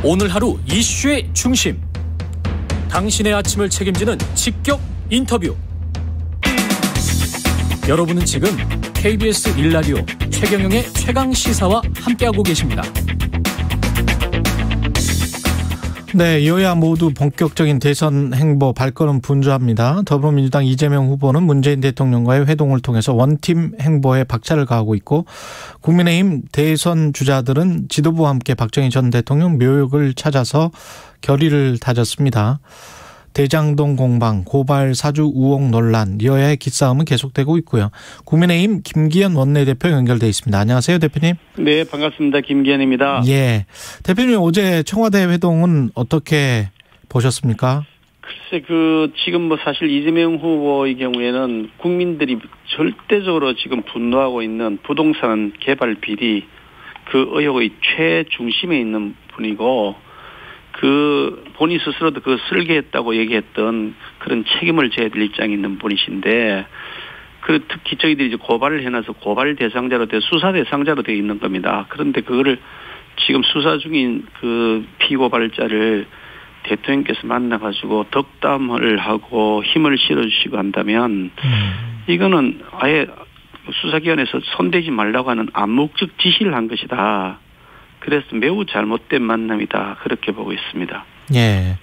오늘 하루 이슈의 중심, 당신의 아침을 책임지는 직격 인터뷰. 여러분은 지금 KBS 1라디오 최경영의 최강시사와 함께하고 계십니다. 네, 여야 모두 본격적인 대선 행보 발걸음 분주합니다. 더불어민주당 이재명 후보는 문재인 대통령과의 회동을 통해서 원팀 행보에 박차를 가하고 있고, 국민의힘 대선 주자들은 지도부와 함께 박정희 전 대통령 묘역을 찾아서 결의를 다졌습니다. 대장동 공방, 고발 사주 우혹 논란, 여야의 기싸움은 계속되고 있고요. 국민의힘 김기현 원내대표 연결돼 있습니다. 안녕하세요, 대표님. 네, 반갑습니다. 김기현입니다. 예, 대표님 어제 청와대 회동은 어떻게 보셨습니까? 글쎄, 지금 사실 이재명 후보의 경우에는 국민들이 절대적으로 지금 분노하고 있는 부동산 개발 비리, 그 의혹의 최중심에 있는 분이고, 본인 스스로도 설계했다고 얘기했던 그런 책임을 져야 될 입장에 있는 분이신데, 특히 저희들이 이제 고발을 해놔서 고발 대상자로 수사 대상자로 되어 있는 겁니다. 그런데 그거를 지금 수사 중인 피고발자를 대통령께서 만나가지고 덕담을 하고 힘을 실어주시고 한다면, 이거는 아예 수사기관에서 손대지 말라고 하는 암묵적 지시를 한 것이다. 그래서 매우 잘못된 만남이다, 그렇게 보고 있습니다. 예,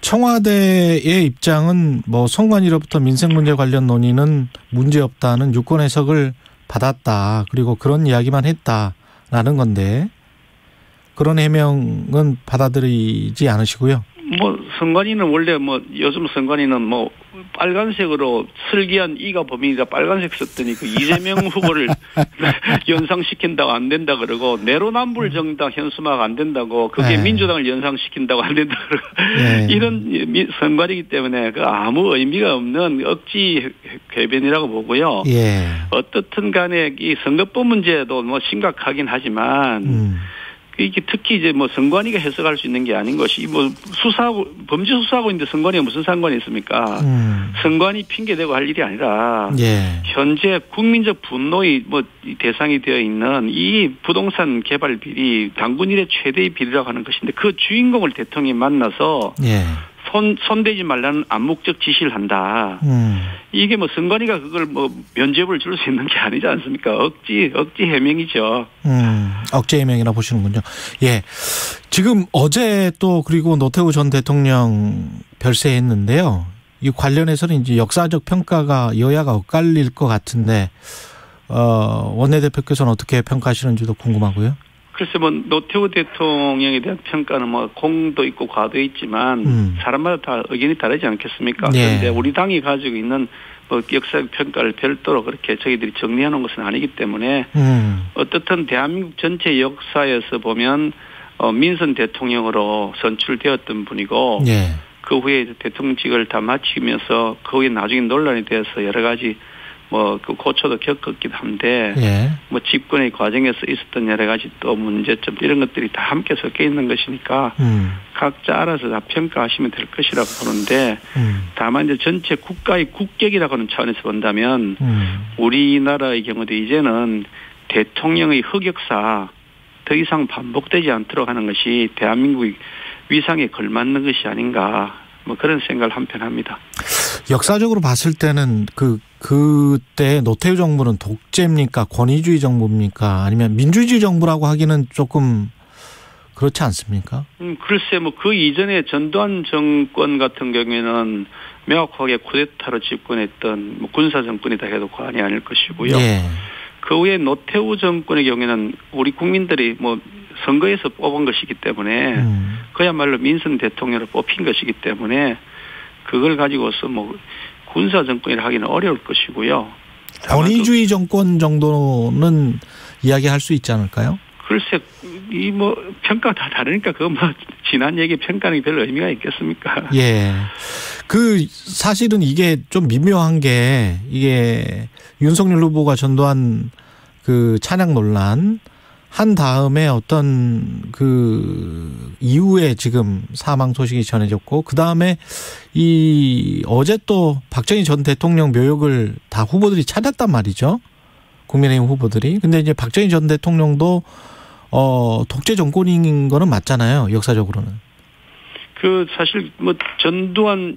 청와대의 입장은 선관위로부터 민생 문제 관련 논의는 문제 없다는 유권 해석을 받았다, 그리고 그런 이야기만 했다라는 건데, 그런 해명은 받아들이지 않으시고요. 선관위는 원래 요즘 선관위는 빨간색으로 슬기한 이가 범인이라 빨간색 썼더니 이재명 후보를 연상시킨다고 안 된다 그러고, 내로남불 정당 현수막 안 된다고, 그게 네. 민주당을 연상시킨다고 안 된다 그러고, 네. 이런 선관위이기 때문에 아무 의미가 없는 억지 궤변이라고 보고요. 예. 어떻든 간에 이 선거법 문제도 심각하긴 하지만, 이게 특히 이제 선관위가 해석할 수 있는 게 아닌 것이 범죄 수사하고 있는데 선관위가 무슨 상관이 있습니까? 선관위 핑계대고 할 일이 아니라, 예. 현재 국민적 분노의 대상이 되어 있는 이 부동산 개발 비리, 당군 이래 최대의 비리라고 하는 것인데, 그 주인공을 대통령이 만나서 예. 손대지 말라는 암묵적 지시를 한다. 이게 선관위가 그걸 면죄부를 줄 수 있는 게 아니지 않습니까? 억지 해명이죠. 억지 해명이라 보시는군요. 예. 지금 어제 또 그리고 노태우 전 대통령 별세했는데요. 이 관련해서는 이제 역사적 평가가 여야가 엇갈릴 것 같은데, 원내대표께서는 어떻게 평가하시는지도 궁금하고요. 글쎄 노태우 대통령에 대한 평가는 공도 있고 과도 있지만 사람마다 다 의견이 다르지 않겠습니까? 네. 그런데 우리 당이 가지고 있는 역사적 평가를 별도로 그렇게 저희들이 정리하는 것은 아니기 때문에 어떻든 대한민국 전체 역사에서 보면 민선 대통령으로 선출되었던 분이고, 네. 그 후에 대통령직을 다 마치면서 그 후에 나중에 논란이 돼서 여러 가지 고초도 겪었기도 한데, 예. 집권의 과정에서 있었던 여러 가지 또 문제점, 이런 것들이 다 함께 섞여 있는 것이니까, 각자 알아서 다 평가하시면 될 것이라고 보는데, 다만 이제 전체 국가의 국격이라고 하는 차원에서 본다면, 우리나라의 경우도 이제는 대통령의 흑역사 더 이상 반복되지 않도록 하는 것이 대한민국의 위상에 걸맞는 것이 아닌가, 그런 생각을 한편 합니다. 역사적으로 봤을 때는 그때 노태우 정부는 독재입니까? 권위주의 정부입니까? 아니면 민주주의 정부라고 하기는 조금 그렇지 않습니까? 글쎄 그 이전에 전두환 정권 같은 경우에는 명확하게 쿠데타로 집권했던 군사 정권이다 해도 과언이 아닐 것이고요. 예. 그 후에 노태우 정권의 경우에는 우리 국민들이 선거에서 뽑은 것이기 때문에, 그야말로 민선 대통령으로 뽑힌 것이기 때문에, 그걸 가지고서 군사 정권이라 하기는 어려울 것이고요. 권위주의 정권 정도는 이야기할 수 있지 않을까요? 글쎄, 평가가 다 다르니까 지난 얘기 평가는 별 의미가 있겠습니까? 예. 사실은 이게 좀 미묘한 게, 이게 윤석열 후보가 전두환 찬양 논란 한 다음에 어떤 이후에 지금 사망 소식이 전해졌고, 그 다음에 어제 또 박정희 전 대통령 묘역을 다 후보들이 찾았단 말이죠. 국민의힘 후보들이. 근데 이제 박정희 전 대통령도 독재 정권인 거는 맞잖아요. 역사적으로는. 사실 전두환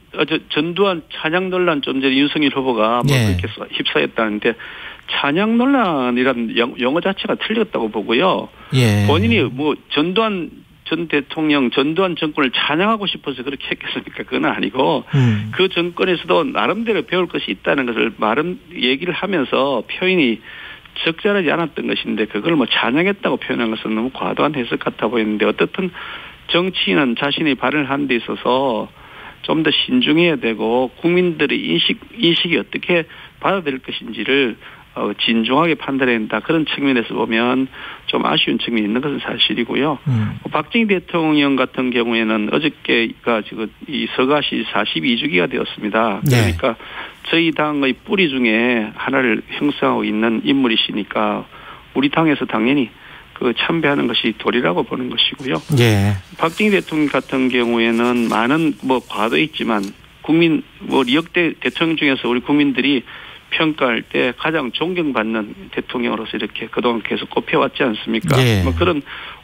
찬양 논란 좀 전에 윤석열 후보가 그렇게 휩싸였다는데 찬양 논란이란 용어 자체가 틀렸다고 보고요. 예. 본인이 전두환 전 대통령, 전두환 정권을 찬양하고 싶어서 그렇게 했겠습니까? 그건 아니고 그 정권에서도 나름대로 배울 것이 있다는 것을 얘기를 하면서 표현이 적절하지 않았던 것인데 그걸 찬양했다고 표현한 것은 너무 과도한 해석 같아 보이는데 어떻든 정치인은 자신이 발언을 하는 데 있어서 좀 더 신중해야 되고 국민들의 인식이 어떻게 받아들일 것인지를 진중하게 판단해야 된다. 그런 측면에서 보면 좀 아쉬운 측면이 있는 것은 사실이고요. 박정희 대통령 같은 경우에는 어저께가 지금 이 서가시 42주기가 되었습니다. 그러니까 저희 당의 뿌리 중에 하나를 형성하고 있는 인물이시니까 우리 당에서 당연히 참배하는 것이 도리라고 보는 것이고요. 예. 박정희 대통령 같은 경우에는 많은 과도 있지만 국민 역대 대통령 중에서 우리 국민들이 평가할 때 가장 존경받는 대통령으로서 이렇게 그동안 계속 꼽혀왔지 않습니까? 예. 그런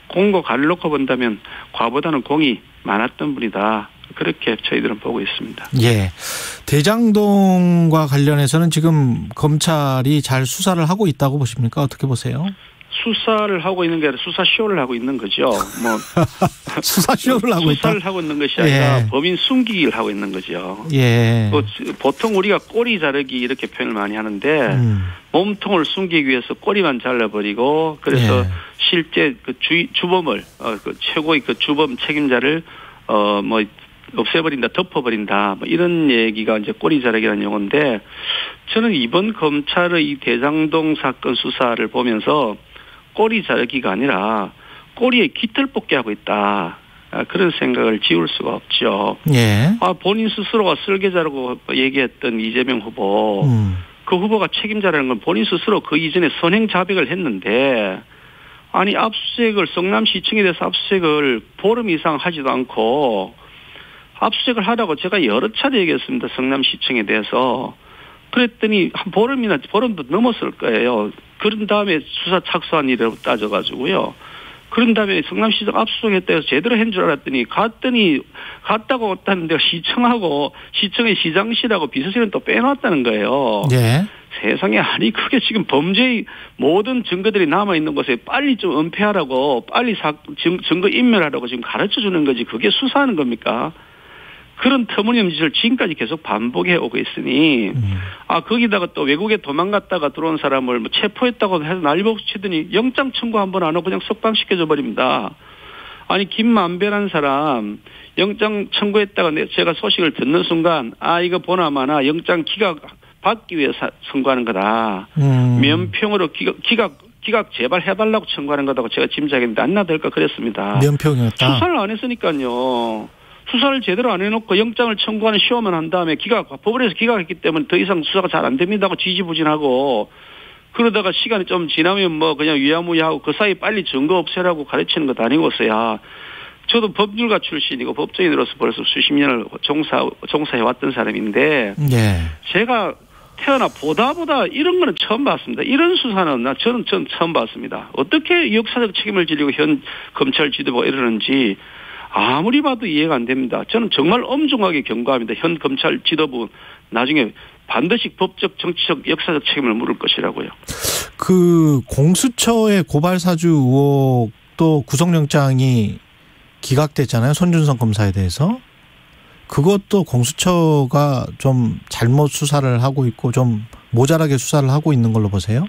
공과 가를 놓고 본다면 과보다는 공이 많았던 분이다. 그렇게 저희들은 보고 있습니다. 예. 대장동과 관련해서는 지금 검찰이 잘 수사를 하고 있다고 보십니까? 어떻게 보세요? 수사를 하고 있는 게 아니라 수사쇼를 하고 있는 거죠. 수사쇼를 하고 있다? 수사를 하고 있는 것이 아니라 범인 숨기기를 하고 있는 거죠. 예. 보통 우리가 꼬리 자르기 이렇게 표현을 많이 하는데 몸통을 숨기기 위해서 꼬리만 잘라버리고 그래서 실제 주범을 최고의 주범 책임자를 없애버린다, 덮어버린다, 이런 얘기가 이제 꼬리 자르기라는 용어인데 저는 이번 검찰의 이 대장동 사건 수사를 보면서 꼬리 자르기가 아니라 꼬리에 깃털 뽑기 하고 있다. 그런 생각을 지울 수가 없죠. 예. 본인 스스로가 쓸개자라고 얘기했던 이재명 후보. 그 후보가 책임자라는 건 본인 스스로 그 이전에 선행 자백을 했는데 아니 압수수색을 성남시청에 대해서 압수수색을 보름 이상 하지도 않고 압수수색을 하라고 제가 여러 차례 얘기했습니다. 성남시청에 대해서. 그랬더니 한 보름도 넘었을 거예요. 그런 다음에 수사 착수한 일이라고 따져가지고요. 그런 다음에 성남시청 압수수색했다 해서 제대로 한 줄 알았더니 갔다고 왔다는데 시청하고 시청의 시장실하고 비서실은 또 빼놨다는 거예요. 예. 세상에 아니 그게 지금 범죄의 모든 증거들이 남아있는 곳에 빨리 좀 은폐하라고 빨리 증거 인멸하라고 지금 가르쳐주는 거지 그게 수사하는 겁니까? 그런 터무니없는 짓을 지금까지 계속 반복해 오고 있으니 거기다가 또 외국에 도망갔다가 들어온 사람을 체포했다고 해서 난리법석 치더니 영장 청구 한번 안 하고 그냥 석방시켜줘 버립니다. 아니 김만배라는 사람 영장 청구했다가 제가 소식을 듣는 순간 이거 보나마나 영장 기각 받기 위해서 청구하는 거다. 면평으로 기각 제발 해달라고 청구하는 거다고 제가 짐작했는데 안 나될까 그랬습니다. 면평이었다. 수사를 안 했으니까요. 수사를 제대로 안 해놓고 영장을 청구하는 시험을 한 다음에 법원에서 기각했기 때문에 더 이상 수사가 잘 안 됩니다고 지지부진하고 그러다가 시간이 좀 지나면 그냥 유야무야하고 그 사이 빨리 증거 없애라고 가르치는 것 아니고서야 저도 법률가 출신이고 법조인으로서 벌써 수십 년을 종사해왔던 사람인데 제가 태어나 보다 이런 거는 처음 봤습니다. 이런 수사는 저는 처음 봤습니다. 어떻게 역사적 책임을 지려고 현 검찰 지도부가 이러는지 아무리 봐도 이해가 안 됩니다. 저는 정말 엄중하게 경고합니다. 현 검찰 지도부 나중에 반드시 법적, 정치적, 역사적 책임을 물을 것이라고요. 그 공수처의 고발 사주 의혹도 구속영장이 기각됐잖아요. 손준성 검사에 대해서. 그것도 공수처가 좀 잘못 수사를 하고 있고 좀 모자라게 수사를 하고 있는 걸로 보세요?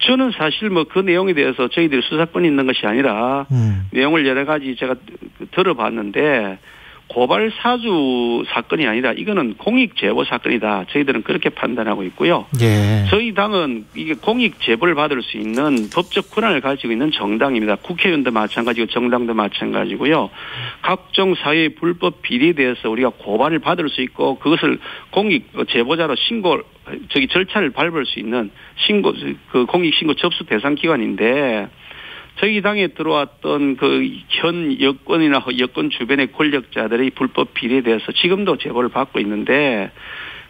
저는 사실 그 내용에 대해서 저희들이 수사권이 있는 것이 아니라 내용을 여러 가지 제가 들어봤는데 고발 사주 사건이 아니라 이거는 공익 제보 사건이다. 저희들은 그렇게 판단하고 있고요. 예. 저희 당은 이게 공익 제보를 받을 수 있는 법적 권한을 가지고 있는 정당입니다. 국회의원도 마찬가지고 정당도 마찬가지고요. 각종 사회 불법 비리에 대해서 우리가 고발을 받을 수 있고 그것을 공익 제보자로 절차를 밟을 수 있는 공익 신고 접수 대상 기관인데 저희 당에 들어왔던 현 여권이나 여권 주변의 권력자들의 불법 비리에 대해서 지금도 제보를 받고 있는데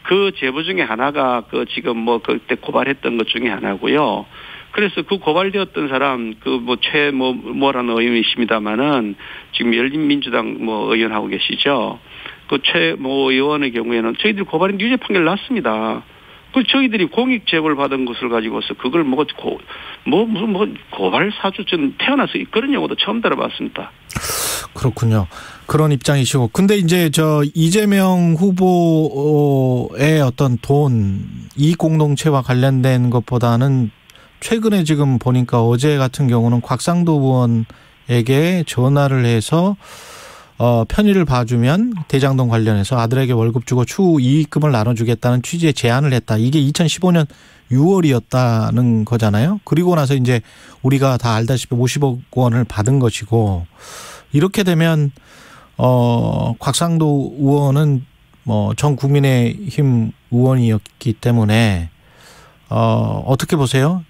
그 제보 중에 하나가 지금 그때 고발했던 것 중에 하나고요. 그래서 그 고발되었던 사람 뭐라는 의원이십니다만은 지금 열린민주당 의원하고 계시죠. 그 최 의원의 경우에는 저희들이 고발인 유죄 판결 났습니다. 그 저희들이 공익 제보를 받은 것을 가지고서 그걸 무슨 고발 사주 전 태어나서 그런 용어도 처음 들어봤습니다. 그렇군요. 그런 입장이시고. 근데 이제 이재명 후보의 어떤 이익 공동체와 관련된 것보다는 최근에 지금 보니까 어제 같은 경우는 곽상도 의원에게 전화를 해서 편의를 봐주면 대장동 관련해서 아들에게 월급 주고 추후 이익금을 나눠주겠다는 취지의 제안을 했다. 이게 2015년 6월이었다는 거잖아요. 그리고 나서 이제 우리가 다 알다시피 50억 원을 받은 것이고, 이렇게 되면 곽상도 의원은 전 국민의힘 의원이었기 때문에 어떻게 보세요?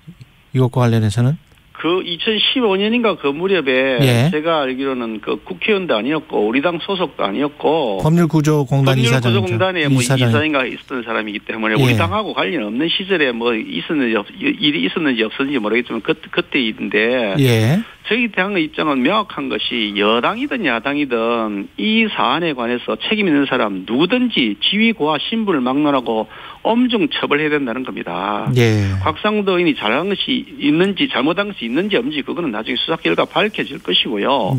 이것과 관련해서는? 그 2015년인가 그 무렵에 제가 알기로는 그 국회의원도 아니었고 우리 당 소속도 아니었고 법률구조공단 이사장, 법률구조공단에 이사장인가 있었던 사람이기 때문에 우리 당하고 관련 없는 시절에 일이 있었는지 없었는지 모르겠지만 그때 일인데 저희 당의 입장은 명확한 것이 여당이든 야당이든 이 사안에 관해서 책임 있는 사람 누구든지 지위 고하 신분을 막론하고 엄중 처벌해야 된다는 겁니다. 곽상도 의원이 잘한 것이 있는지 잘못한 것이 있는지 없는지 그거는 나중에 수사 결과 밝혀질 것이고요.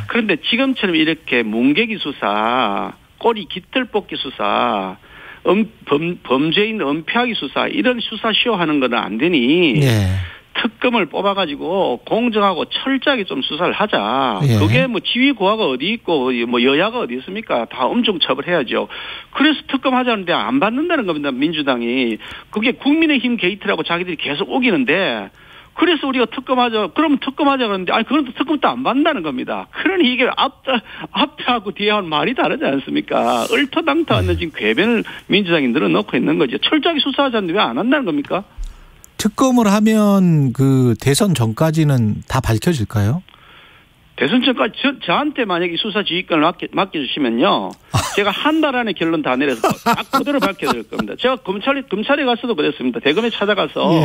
그런데 지금처럼 이렇게 문개기 수사, 꼬리 깃털 뽑기 수사, 범죄인 은폐하기 수사 이런 수사 시효하는 건 안 되니 특검을 뽑아가지고 공정하고 철저하게 좀 수사를 하자. 그게 지위 고하가 어디 있고 여야가 어디 있습니까? 다 엄중 처벌해야죠. 그래서 특검하자는데 안 받는다는 겁니다. 민주당이. 그게 국민의힘 게이트라고 자기들이 계속 우기는데 그래서 우리가 특검하자. 그러면 특검하자 그러는데 그건 특검도 안 받는다는 겁니다. 그러니 이게 앞에하고 뒤에하고는 말이 다르지 않습니까? 얼토당토 않는 지금 궤변을 민주당이 늘어놓고 있는 거죠. 철저하게 수사하자는데 왜 안 한다는 겁니까? 특검을 하면 그 대선 전까지는 다 밝혀질까요? 대선 전까지 저한테 만약에 수사 지휘권을 맡겨주시면요. 제가 한 달 안에 결론 다 내려서 딱 그대로 밝혀드릴 겁니다. 제가 검찰에 가서도 그랬습니다. 대검에 찾아가서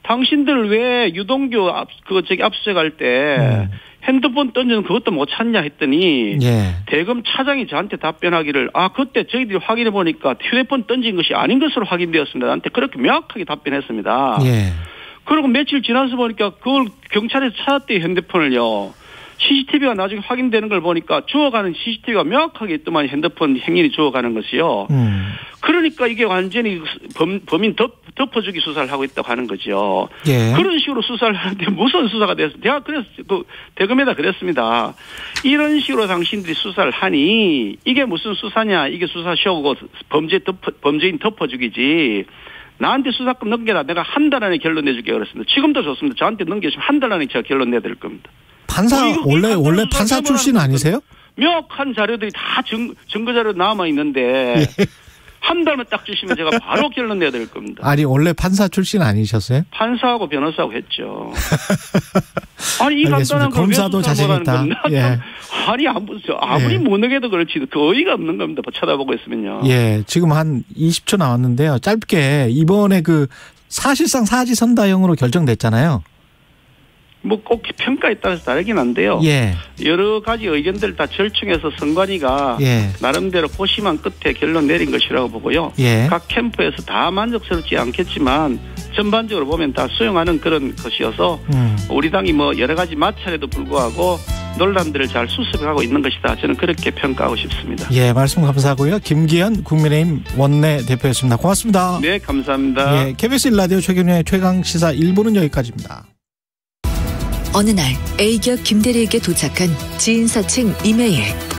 당신들 왜 유동규 압수수색할 때 핸드폰 던지는 그것도 못 찾냐 했더니 대검 차장이 저한테 답변하기를 그때 저희들이 확인해 보니까 휴대폰 던진 것이 아닌 것으로 확인되었습니다. 나한테 그렇게 명확하게 답변했습니다. 그리고 며칠 지나서 보니까 그걸 경찰에서 찾았대요. 핸드폰을요. CCTV가 나중에 확인되는 걸 보니까 주워가는 CCTV가 명확하게 있더만 핸드폰 행인이 주워가는 것이요. 그러니까 이게 완전히 범인 덮어주기 수사를 하고 있다고 하는 거죠. 그런 식으로 수사를 하는데 무슨 수사가 됐어? 제가 그래서 대검에다 그랬습니다. 이런 식으로 당신들이 수사를 하니 이게 무슨 수사냐? 이게 수사시효고 범죄인 덮어주기지. 나한테 수사권 넘겨라. 내가 한 달 안에 결론 내줄게 그랬습니다. 지금도 좋습니다. 저한테 넘겨주시면 한 달 안에 제가 결론 내드릴 겁니다. 판사 원래 판사 출신 아니세요? 명확한 자료들이 다 증거 자료 남아 있는데 한 달만 딱 주시면 제가 바로 결론 내야 될 겁니다. 아니 원래 판사 출신 아니셨어요? 판사하고 변호사하고 했죠. 아니 이 간단한 걸 검사도 자신 있다. 아니 아무리 무능해도 그렇지 그 어이가 없는 겁니다. 쳐다보고 있으면요. 지금 한 20초 나왔는데요. 짧게 이번에 그 사실상 사지선다형으로 결정됐잖아요. 꼭 평가에 따라서 다르긴 한데요. 여러 가지 의견들 다 절충해서 선관위가 나름대로 고심한 끝에 결론 내린 것이라고 보고요. 각 캠프에서 다 만족스럽지 않겠지만 전반적으로 보면 다 수용하는 그런 것이어서 우리 당이 여러 가지 마찰에도 불구하고 논란들을 잘 수습하고 있는 것이다. 저는 그렇게 평가하고 싶습니다. 말씀 감사하고요. 김기현 국민의힘 원내대표였습니다. 고맙습니다. 네, 감사합니다. KBS 1라디오 최경영의 최강시사 1부는 여기까지입니다. 어느 날 A기업 김대리에게 도착한 지인사칭 이메일.